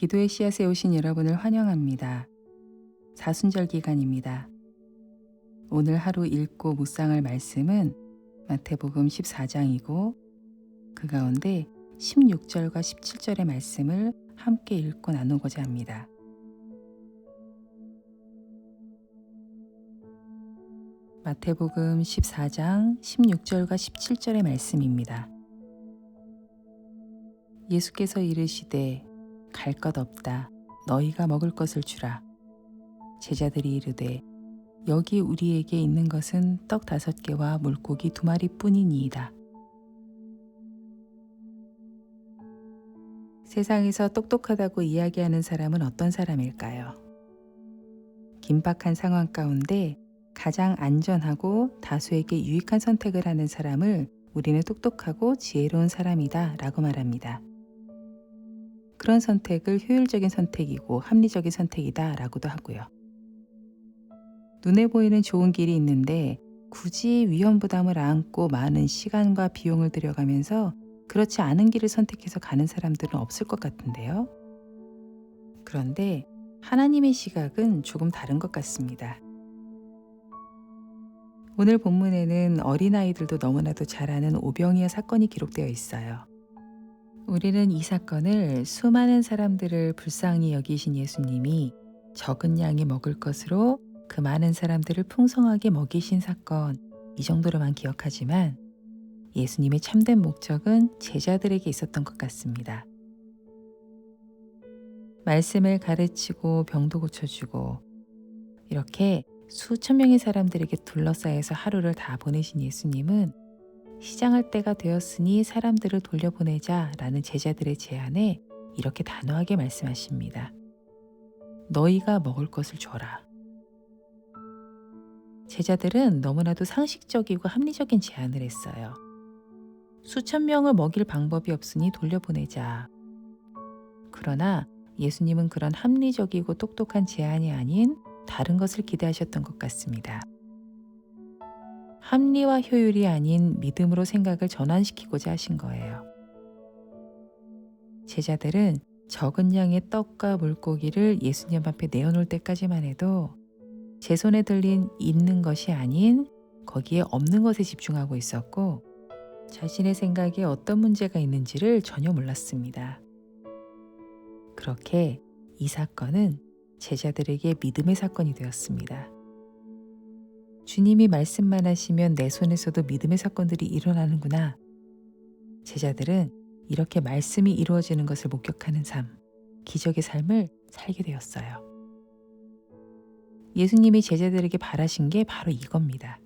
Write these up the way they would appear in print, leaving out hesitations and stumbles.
기도의 씨앗에 오신 여러분을 환영합니다. 사순절 기간입니다. 오늘 하루 읽고 묵상할 말씀은 마태복음 14장이고 그 가운데 16절과 17절의 말씀을 함께 읽고 나누고자 합니다. 마태복음 14장 16절과 17절의 말씀입니다. 예수께서 이르시되 갈 것 없다. 너희가 먹을 것을 주라. 제자들이 이르되 여기 우리에게 있는 것은 떡 5개와 물고기 2마리 뿐이니이다. 세상에서 똑똑하다고 이야기하는 사람은 어떤 사람일까요? 긴박한 상황 가운데 가장 안전하고 다수에게 유익한 선택을 하는 사람을 우리는 똑똑하고 지혜로운 사람이다 라고 말합니다. 그런 선택을 효율적인 선택이고 합리적인 선택이다 라고도 하고요. 눈에 보이는 좋은 길이 있는데 굳이 위험 부담을 안고 많은 시간과 비용을 들여가면서 그렇지 않은 길을 선택해서 가는 사람들은 없을 것 같은데요. 그런데 하나님의 시각은 조금 다른 것 같습니다. 오늘 본문에는 어린아이들도 너무나도 잘 아는 오병이어 사건이 기록되어 있어요. 우리는 이 사건을 수많은 사람들을 불쌍히 여기신 예수님이 적은 양이 먹을 것으로 그 많은 사람들을 풍성하게 먹이신 사건, 이 정도로만 기억하지만 예수님의 참된 목적은 제자들에게 있었던 것 같습니다. 말씀을 가르치고 병도 고쳐주고 이렇게 수천 명의 사람들에게 둘러싸여서 하루를 다 보내신 예수님은 시장할 때가 되었으니 사람들을 돌려보내자라는 제자들의 제안에 이렇게 단호하게 말씀하십니다. 너희가 먹을 것을 줘라. 제자들은 너무나도 상식적이고 합리적인 제안을 했어요. 수천 명을 먹일 방법이 없으니 돌려보내자. 그러나 예수님은 그런 합리적이고 똑똑한 제안이 아닌 다른 것을 기대하셨던 것 같습니다. 합리와 효율이 아닌 믿음으로 생각을 전환시키고자 하신 거예요. 제자들은 적은 양의 떡과 물고기를 예수님 앞에 내어놓을 때까지만 해도 제 손에 들린 있는 것이 아닌 거기에 없는 것에 집중하고 있었고 자신의 생각에 어떤 문제가 있는지를 전혀 몰랐습니다. 그렇게 이 사건은 제자들에게 믿음의 사건이 되었습니다. 주님이 말씀만 하시면 내 손에서도 믿음의 사건들이 일어나는구나. 제자들은 이렇게 말씀이 이루어지는 것을 목격하는 삶, 기적의 삶을 살게 되었어요. 예수님이 제자들에게 바라신 게 바로 이겁니다.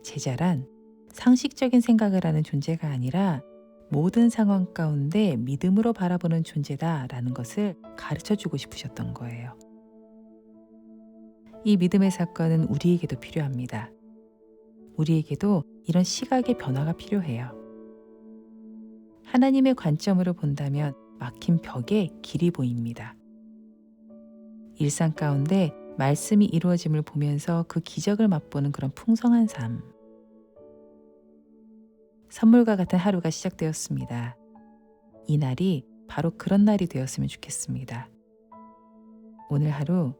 제자란 상식적인 생각을 하는 존재가 아니라 모든 상황 가운데 믿음으로 바라보는 존재다라는 것을 가르쳐주고 싶으셨던 거예요. 이 믿음의 사건은 우리에게도 필요합니다. 우리에게도 이런 시각의 변화가 필요해요. 하나님의 관점으로 본다면 막힌 벽에 길이 보입니다. 일상 가운데 말씀이 이루어짐을 보면서 그 기적을 맛보는 그런 풍성한 삶. 선물과 같은 하루가 시작되었습니다. 이 날이 바로 그런 날이 되었으면 좋겠습니다. 오늘 하루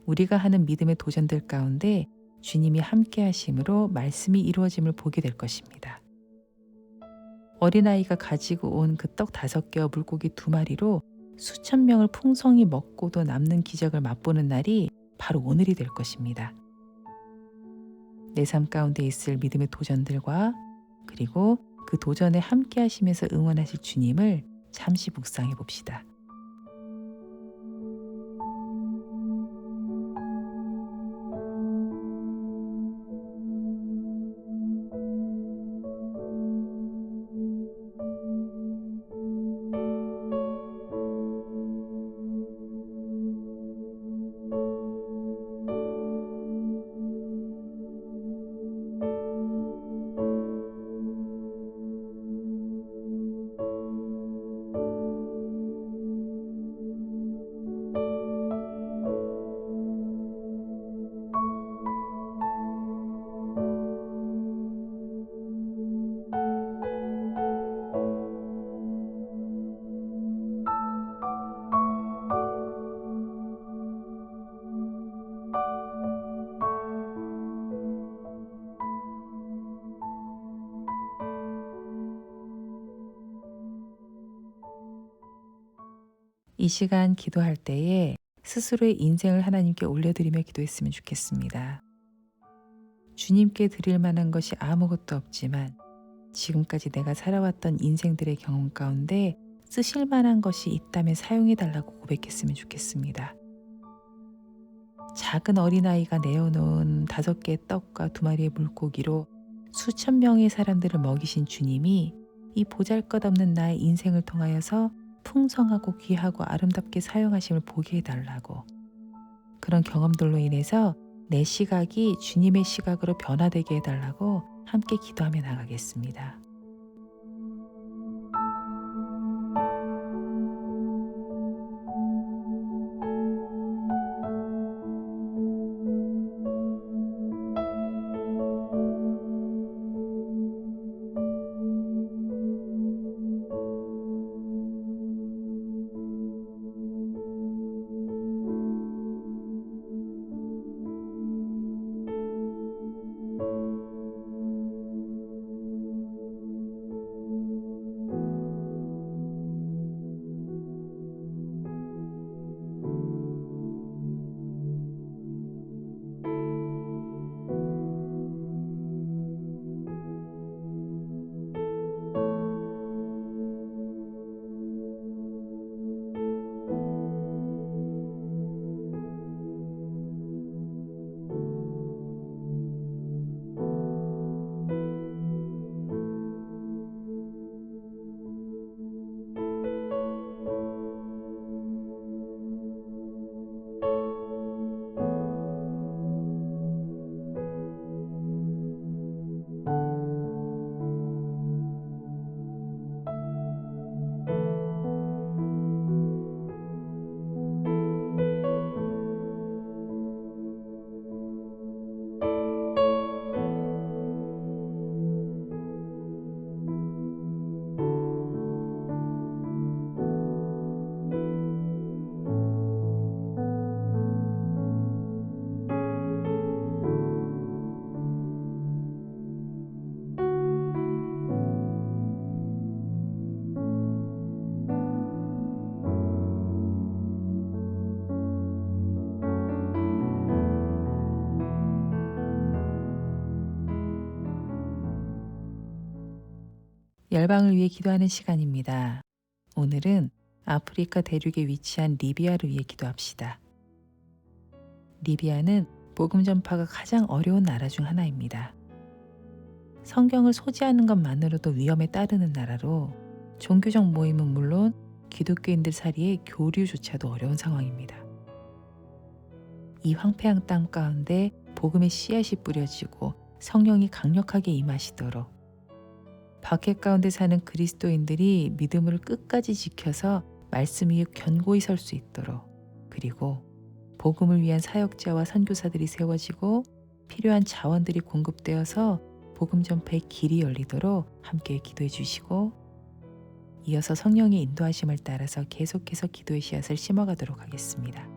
우리가 하는 믿음의 도전들 가운데 주님이 함께 하심으로 말씀이 이루어짐을 보게 될 것입니다. 어린아이가 가지고 온 그 떡 5개와 물고기 2마리로 수천 명을 풍성히 먹고도 남는 기적을 맛보는 날이 바로 오늘이 될 것입니다. 내 삶 가운데 있을 믿음의 도전들과 그리고 그 도전에 함께 하시면서 응원하실 주님을 잠시 묵상해 봅시다. 이 시간 기도할 때에 스스로의 인생을 하나님께 올려드리며 기도했으면 좋겠습니다. 주님께 드릴 만한 것이 아무것도 없지만 지금까지 내가 살아왔던 인생들의 경험 가운데 쓰실 만한 것이 있다면 사용해 달라고 고백했으면 좋겠습니다. 작은 어린아이가 내어놓은 5개의 떡과 2마리의 물고기로 수천 명의 사람들을 먹이신 주님이 이 보잘것없는 나의 인생을 통하여서 풍성하고 귀하고 아름답게 사용하심을 보게 해달라고, 그런 경험들로 인해서 내 시각이 주님의 시각으로 변화되게 해달라고 함께 기도하며 나가겠습니다. 열방을 위해 기도하는 시간입니다. 오늘은 아프리카 대륙에 위치한 리비아를 위해 기도합시다. 리비아는 복음 전파가 가장 어려운 나라 중 하나입니다. 성경을 소지하는 것만으로도 위험에 따르는 나라로 종교적 모임은 물론 기독교인들 사이의 교류조차도 어려운 상황입니다. 이 황폐한 땅 가운데 복음의 씨앗이 뿌려지고 성령이 강력하게 임하시도록, 박해 가운데 사는 그리스도인들이 믿음을 끝까지 지켜서 말씀 위에 견고히 설 수 있도록, 그리고 복음을 위한 사역자와 선교사들이 세워지고 필요한 자원들이 공급되어서 복음 전파의 길이 열리도록 함께 기도해 주시고, 이어서 성령의 인도하심을 따라서 계속해서 기도의 씨앗을 심어가도록 하겠습니다.